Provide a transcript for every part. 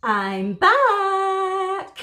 I'm back!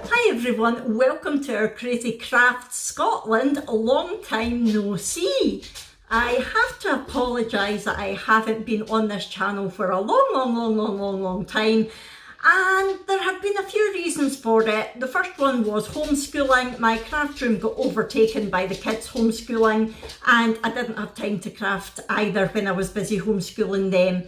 Hi everyone, welcome to our Crazy Crafts Scotland. Long time no see. I have to apologise that I haven't been on this channel for a long time. And there have been a few reasons for it. The first one was homeschooling. My craft room got overtaken by the kids homeschooling and I didn't have time to craft either when I was busy homeschooling them.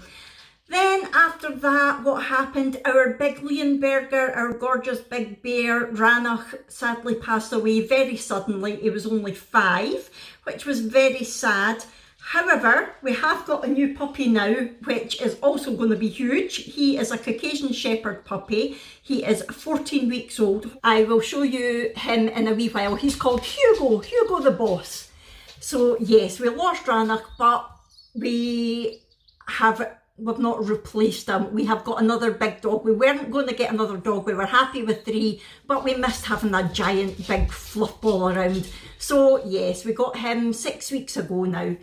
Then after that, what happened? Our big Leonberger, our gorgeous big bear, Ranach, sadly passed away very suddenly. He was only 5, which was very sad. However, we have got a new puppy now, which is also going to be huge. He is a Caucasian Shepherd puppy. He is 14 weeks old. I will show you him in a wee while. He's called Hugo the boss. So yes, we lost Ranach, but we've not replaced him. We have got another big dog. We weren't going to get another dog. We were happy with 3, but we missed having a giant big fluff ball around. So yes, we got him 6 weeks ago now.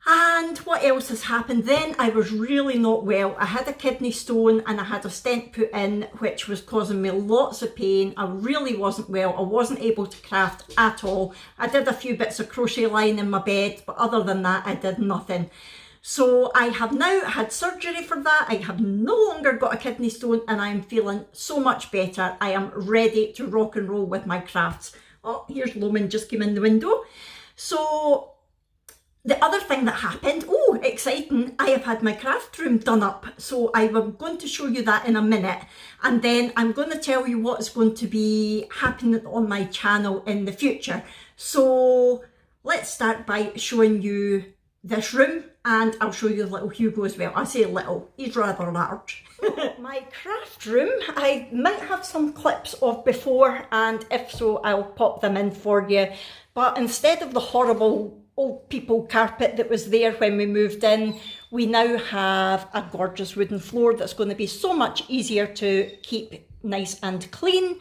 And what else has happened? Then I was really not well. I had a kidney stone and I had a stent put in, which was causing me lots of pain. I really wasn't well. I wasn't able to craft at all. I did a few bits of crochet line in my bed, but other than that, I did nothing. So I have now had surgery for that. I have no longer got a kidney stone and I'm feeling so much better. I am ready to rock and roll with my crafts. Oh, here's Lomond just came in the window. So the other thing that happened, oh, exciting, I have had my craft room done up. So I'm going to show you that in a minute. And then I'm going to tell you what is going to be happening on my channel in the future. So let's start by showing you this room, and I'll show you little Hugo as well. I say little, he's rather large. My craft room, I might have some clips of before, and if so, I'll pop them in for you. But instead of the horrible old people carpet that was there when we moved in, we now have a gorgeous wooden floor that's going to be so much easier to keep nice and clean.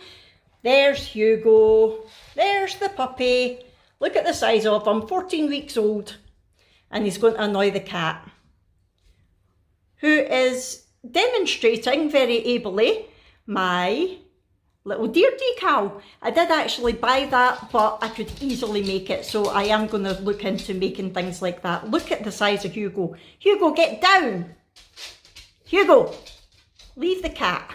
There's Hugo, there's the puppy. Look at the size of him, 14 weeks old. And he's going to annoy the cat, who is demonstrating very ably my little deer decal. I did actually buy that, but I could easily make it, so I am going to look into making things like that. Look at the size of Hugo. Hugo, get down! Hugo, leave the cat.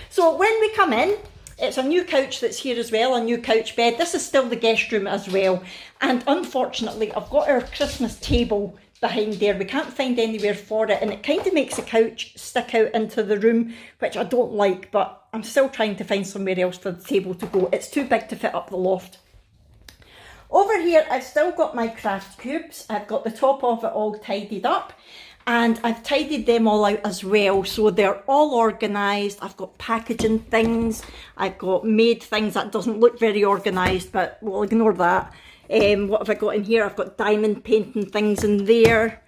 So when we come in, it's a new couch that's here as well, a new couch bed. This is still the guest room as well. And unfortunately, I've got our Christmas table behind there. We can't find anywhere for it. And it kind of makes the couch stick out into the room, which I don't like. But I'm still trying to find somewhere else for the table to go. It's too big to fit up the loft. Over here, I've still got my craft cubes. I've got the top of it all tidied up. And I've tidied them all out as well, so they're all organised. I've got packaging things, I've got made things that doesn't look very organised, but we'll ignore that. What have I got in here? I've got diamond painting things in there,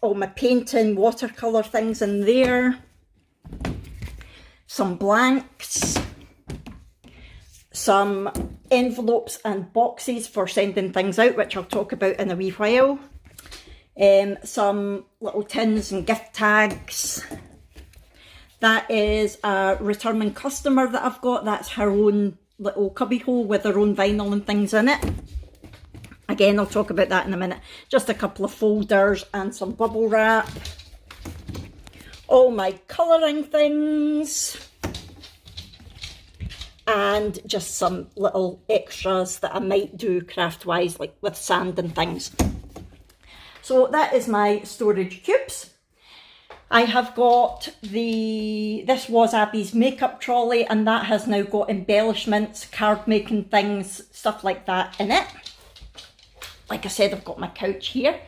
all my painting, watercolour things in there, some blanks, some envelopes and boxes for sending things out, which I'll talk about in a wee while. Some little tins and gift tags. That is a returning customer that I've got. That's her own little cubby hole with her own vinyl and things in it. Again, I'll talk about that in a minute. Just a couple of folders and some bubble wrap. All my colouring things. And just some little extras that I might do craft-wise, like with sand and things. So that is my storage cubes. I have got this was Abby's makeup trolley, and that has now got embellishments, card making things, stuff like that in it. Like I said, I've got my couch here.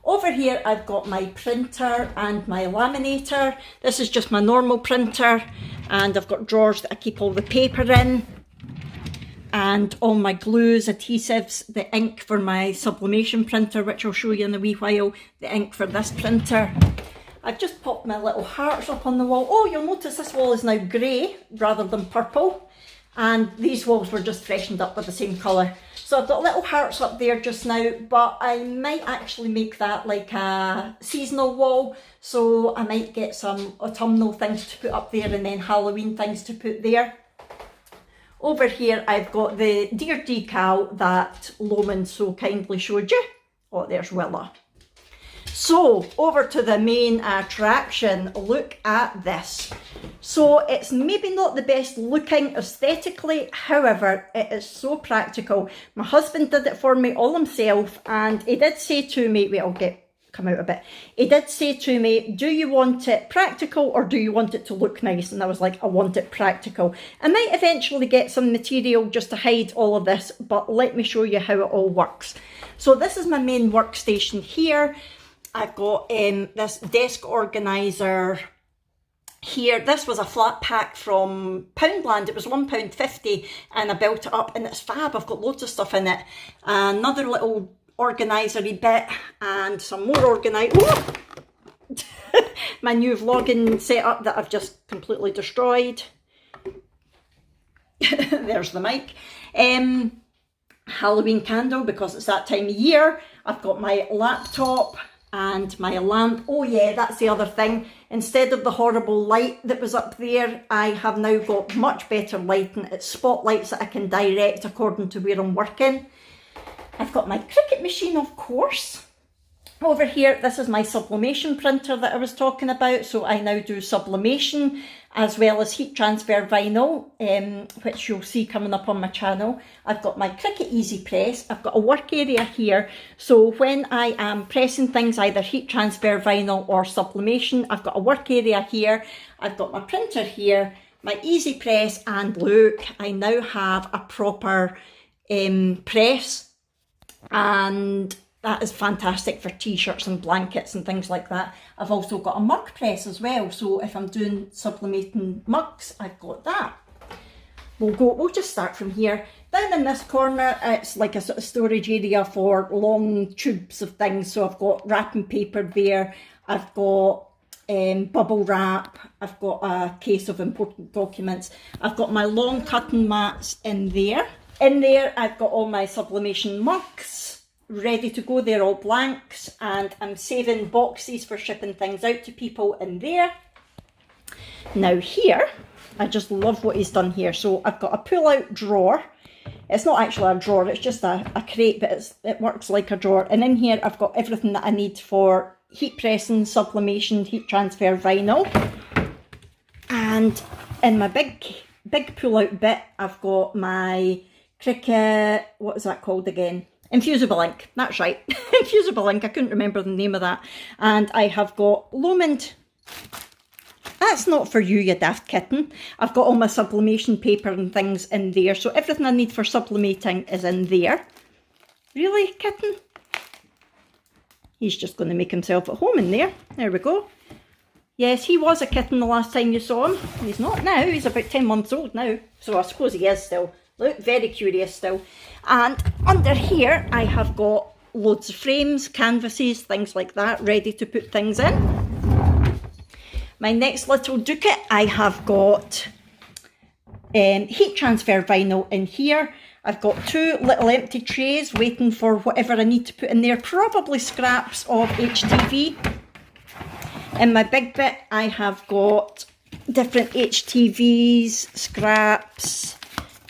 Over here, I've got my printer and my laminator. This is just my normal printer, and I've got drawers that I keep all the paper in. And all my glues, adhesives, the ink for my sublimation printer, which I'll show you in a wee while, the ink for this printer. I've just popped my little hearts up on the wall. Oh, you'll notice this wall is now grey rather than purple. And these walls were just freshened up with the same colour. So I've got little hearts up there just now, but I might actually make that like a seasonal wall. So I might get some autumnal things to put up there and then Halloween things to put there. Over here I've got the deer decal that Lomond so kindly showed you. Oh, there's Willa. So over to the main attraction, look at this. So it's maybe not the best looking aesthetically, however, it is so practical. My husband did it for me all himself, and he did say to me, wait, I'll come out a bit. He did say to me, do you want it practical or do you want it to look nice? And I was like, I want it practical. I might eventually get some material just to hide all of this, but let me show you how it all works. So this is my main workstation here. I've got this desk organiser here. This was a flat pack from Poundland. It was £1.50 and I built it up and it's fab. I've got loads of stuff in it. Another little organiser-y bit and some more organiser. My new vlogging setup that I've just completely destroyed. There's the mic. Halloween candle because it's that time of year. I've got my laptop and my lamp. Oh yeah, that's the other thing. Instead of the horrible light that was up there, I have now got much better lighting. It's spotlights that I can direct according to where I'm working. I've got my Cricut machine, of course. Over here, this is my sublimation printer that I was talking about. So I now do sublimation as well as heat transfer vinyl, which you'll see coming up on my channel. I've got my Cricut Easy Press. I've got a work area here. So when I am pressing things, either heat transfer vinyl or sublimation, I've got a work area here. I've got my printer here, my Easy Press, and look, I now have a proper press, and that is fantastic for t-shirts and blankets and things like that. I've also got a mug press as well, so if I'm doing sublimating mugs, I've got that. We'll just start from here. Down in this corner, it's like a sort of storage area for long tubes of things. So I've got wrapping paper there, I've got bubble wrap, I've got a case of important documents, I've got my long cutting mats in there. In there, I've got all my sublimation mugs ready to go. They're all blanks, and I'm saving boxes for shipping things out to people in there. Now here, I just love what he's done here. So I've got a pull-out drawer. It's not actually a drawer, it's just a crate, but it works like a drawer. And in here, I've got everything that I need for heat pressing, sublimation, heat transfer vinyl. And in my big pull-out bit, I've got my Cricut, what is that called again? Infusible ink, that's right, infusible ink, I couldn't remember the name of that. And I have got Lomond, that's not for you, you daft kitten. I've got all my sublimation paper and things in there, so everything I need for sublimating is in there. Really, kitten? He's just going to make himself at home in there. There we go. Yes, he was a kitten the last time you saw him. He's not now, he's about 10 months old now, so I suppose he is still. Look, very curious still. And under here, I have got loads of frames, canvases, things like that, ready to put things in. My next little docket, I have got heat transfer vinyl in here. I've got two little empty trays waiting for whatever I need to put in there, probably scraps of HTV. In my big bit, I have got different HTVs, scraps.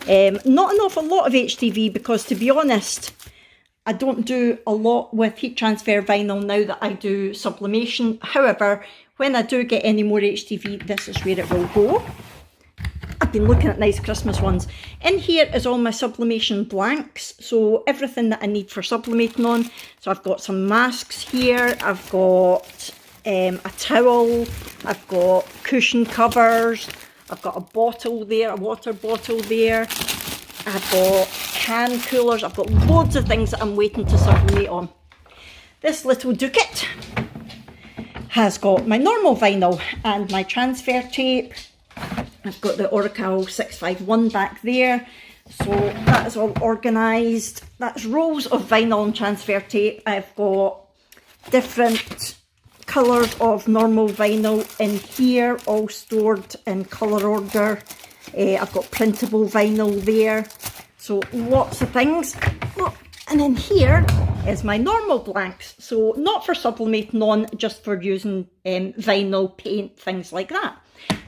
Not an awful lot of HTV because, to be honest, I don't do a lot with heat transfer vinyl now that I do sublimation. However, when I do get any more HTV, this is where it will go. I've been looking at nice Christmas ones. In here is all my sublimation blanks, so everything that I need for sublimating on. So I've got some masks here, I've got a towel, I've got cushion covers, I've got a bottle there, a water bottle there. I've got can coolers. I've got loads of things that I'm waiting to sublimate on. This little docket has got my normal vinyl and my transfer tape. I've got the Oracle 651 back there. So that is all organised. That's rolls of vinyl and transfer tape. I've got different colours of normal vinyl in here, all stored in colour order. I've got printable vinyl there, so lots of things. Oh, and in here is my normal blanks, so not for sublimating on, just for using vinyl, paint, things like that.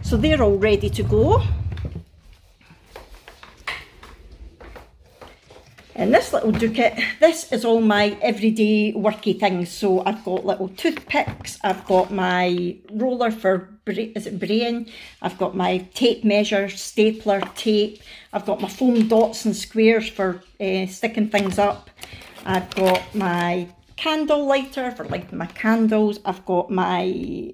So they're all ready to go. And this little dookit, this is all my everyday worky things. So I've got little toothpicks, I've got my roller for, is it braying? I've got my tape measure, stapler, tape. I've got my foam dots and squares for sticking things up. I've got my candle lighter for lighting my candles. I've got my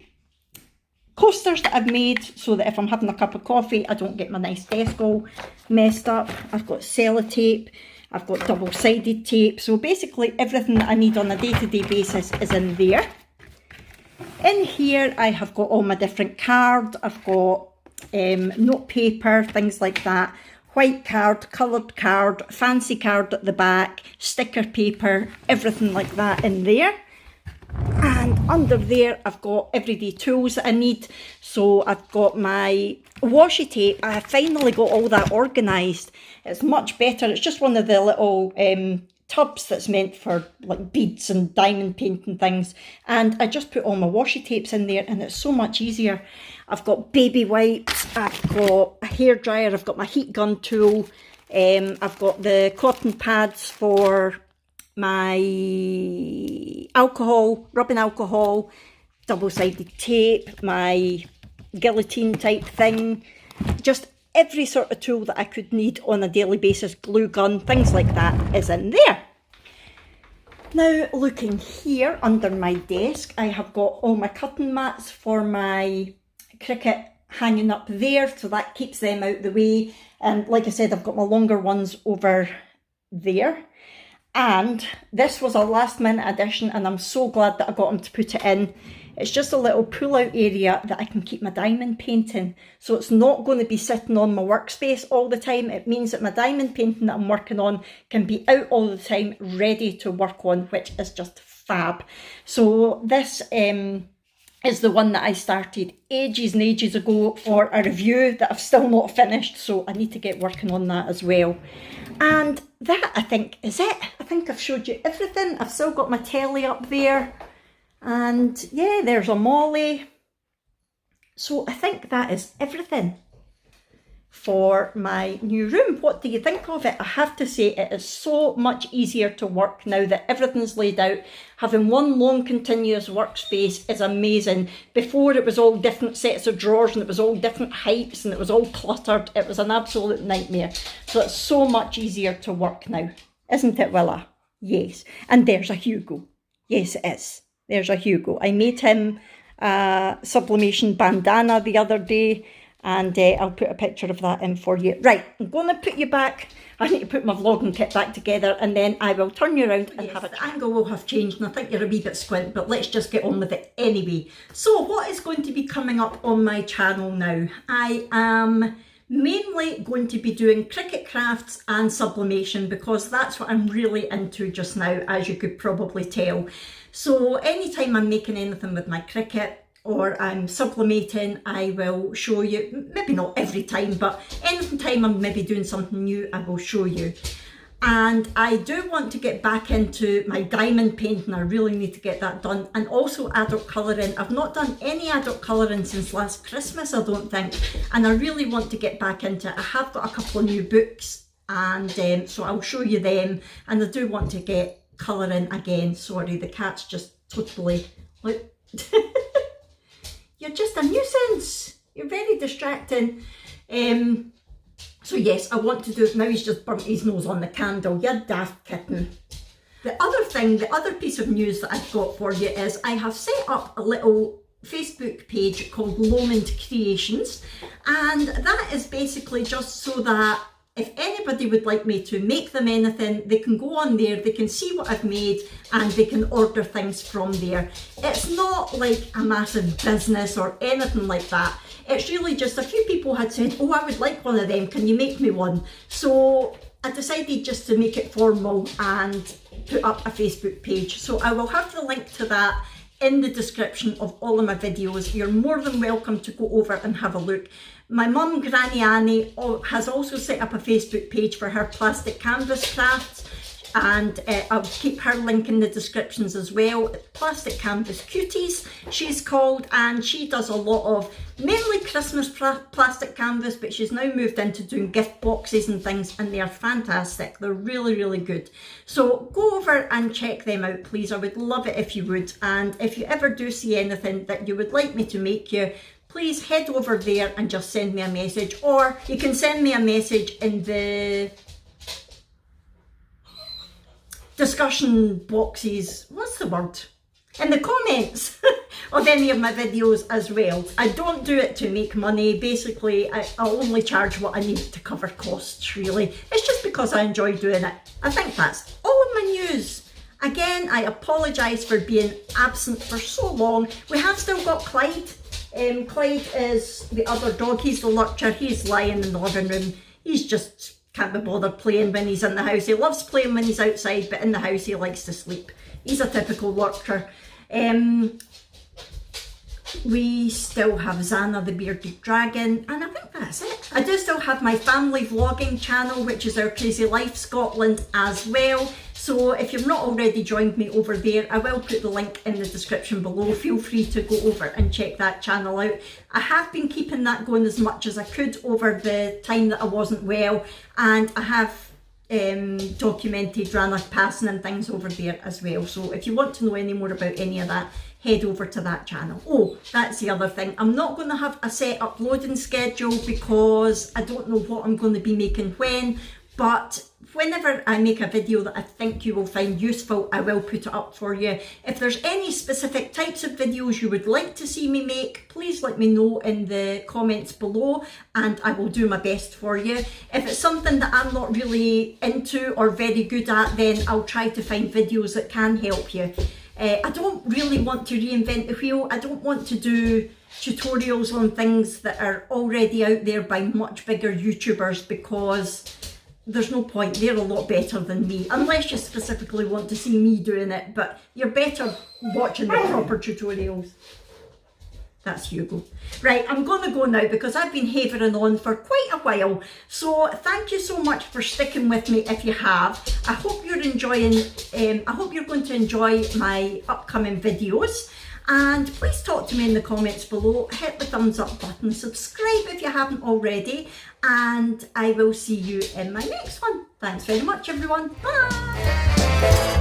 coasters that I've made so that if I'm having a cup of coffee, I don't get my nice desk all messed up. I've got sellotape. I've got double-sided tape, so basically everything that I need on a day-to-day basis is in there. In here I have got all my different cards. I've got note paper, things like that, white card, coloured card, fancy card at the back, sticker paper, everything like that in there. And under there I've got everyday tools that I need. So I've got my washi tape. I finally got all that organised. It's much better. It's just one of the little tubs that's meant for like beads and diamond paint and things. And I just put all my washi tapes in there and it's so much easier. I've got baby wipes, I've got a hairdryer, I've got my heat gun tool, I've got the cotton pads for my alcohol, rubbing alcohol, double-sided tape, my guillotine type thing, just every sort of tool that I could need on a daily basis, glue gun, things like that is in there. Now looking here under my desk, I have got all my cutting mats for my cricket hanging up there, so that keeps them out the way. And like I said, I've got my longer ones over there. And this was a last minute addition and I'm so glad that I got him to put it in. It's just a little pull out area that I can keep my diamond painting. So it's not going to be sitting on my workspace all the time. It means that my diamond painting that I'm working on can be out all the time, ready to work on, which is just fab. So this is the one that I started ages and ages ago for a review that I've still not finished. So I need to get working on that as well. And that, I think, is it. I think I've showed you everything. I've still got my telly up there. And yeah, there's a molly. So I think that is everything for my new room. What do you think of it? I have to say it is so much easier to work now that everything's laid out. Having one long continuous workspace is amazing. Before it was all different sets of drawers and it was all different heights and it was all cluttered. It was an absolute nightmare. So it's so much easier to work now. Isn't it, Willa? Yes. And there's a Hugo. Yes, it is. There's a Hugo. I made him a sublimation bandana the other day. And I'll put a picture of that in for you. Right, I'm going to put you back. I need to put my vlogging kit back together and then I will turn you around and have a chat. The angle will have changed and I think you're a wee bit squint, but let's just get on with it anyway. So what is going to be coming up on my channel now? I am mainly going to be doing Cricut crafts and sublimation because that's what I'm really into just now, as you could probably tell. So anytime I'm making anything with my Cricut, or I'm sublimating, I will show you, maybe not every time, but any time I'm maybe doing something new, I will show you. And I do want to get back into my diamond painting. I really need to get that done. And also adult colouring. I've not done any adult colouring since last Christmas, I don't think. And I really want to get back into it. I have got a couple of new books and so I'll show you them. And I do want to get colouring again. Sorry, the cat's just totally, look. You're just a nuisance. You're very distracting. So yes, I want to do it. Now he's just burnt his nose on the candle. You daft kitten. The other thing, the other piece of news that I've got for you is I have set up a little Facebook page called Lomond Creations. And that is basically just so that if anybody would like me to make them anything, they can go on there, they can see what I've made and they can order things from there. It's not like a massive business or anything like that. It's really just a few people had said, oh, I would like one of them, can you make me one? So I decided just to make it formal and put up a Facebook page. So I will have the link to that in the description of all of my videos. You're more than welcome to go over and have a look. My mum, Granny Annie, has also set up a Facebook page for her plastic canvas crafts, and I'll keep her link in the descriptions as well. Plastic Canvas Cuties, she's called, and she does a lot of mainly Christmas plastic canvas, but she's now moved into doing gift boxes and things, and they're fantastic. They're really, really good. So go over and check them out, please. I would love it if you would. And if you ever do see anything that you would like me to make you, please head over there and just send me a message, or you can send me a message in the discussion boxes, what's the word? In the comments of any of my videos as well. I don't do it to make money. Basically, I only charge what I need to cover costs, really. It's just because I enjoy doing it. I think that's all of my news. Again, I apologise for being absent for so long. We have still got Clyde. Clyde is the other dog. He's the lurcher. He's lying in the living room. He's just can't be bothered playing when he's in the house. He loves playing when he's outside, but in the house he likes to sleep. He's a typical lurker. We still have Zana the Bearded Dragon, and I think that's it. I do still have my family vlogging channel, which is Our Crazy Life Scotland as well. So if you've not already joined me over there, I will put the link in the description below. Feel free to go over and check that channel out. I have been keeping that going as much as I could over the time that I wasn't well, and I have documented Rana passing and things over there as well. So if you want to know any more about any of that, head over to that channel. Oh, that's the other thing. I'm not going to have a set uploading schedule because I don't know what I'm going to be making when, but whenever I make a video that I think you will find useful, I will put it up for you. If there's any specific types of videos you would like to see me make, please let me know in the comments below and I will do my best for you. If it's something that I'm not really into or very good at, then I'll try to find videos that can help you. I don't really want to reinvent the wheel. I don't want to do tutorials on things that are already out there by much bigger YouTubers, because there's no point. They're a lot better than me, unless you specifically want to see me doing it, but you're better watching the proper tutorials. That's Hugo. Right, I'm going to go now because I've been havering on for quite a while. So thank you so much for sticking with me if you have. I hope you're enjoying, I hope you're going to enjoy my upcoming videos. And please talk to me in the comments below. Hit the thumbs up button, subscribe if you haven't already, and I will see you in my next one. Thanks very much, everyone. Bye.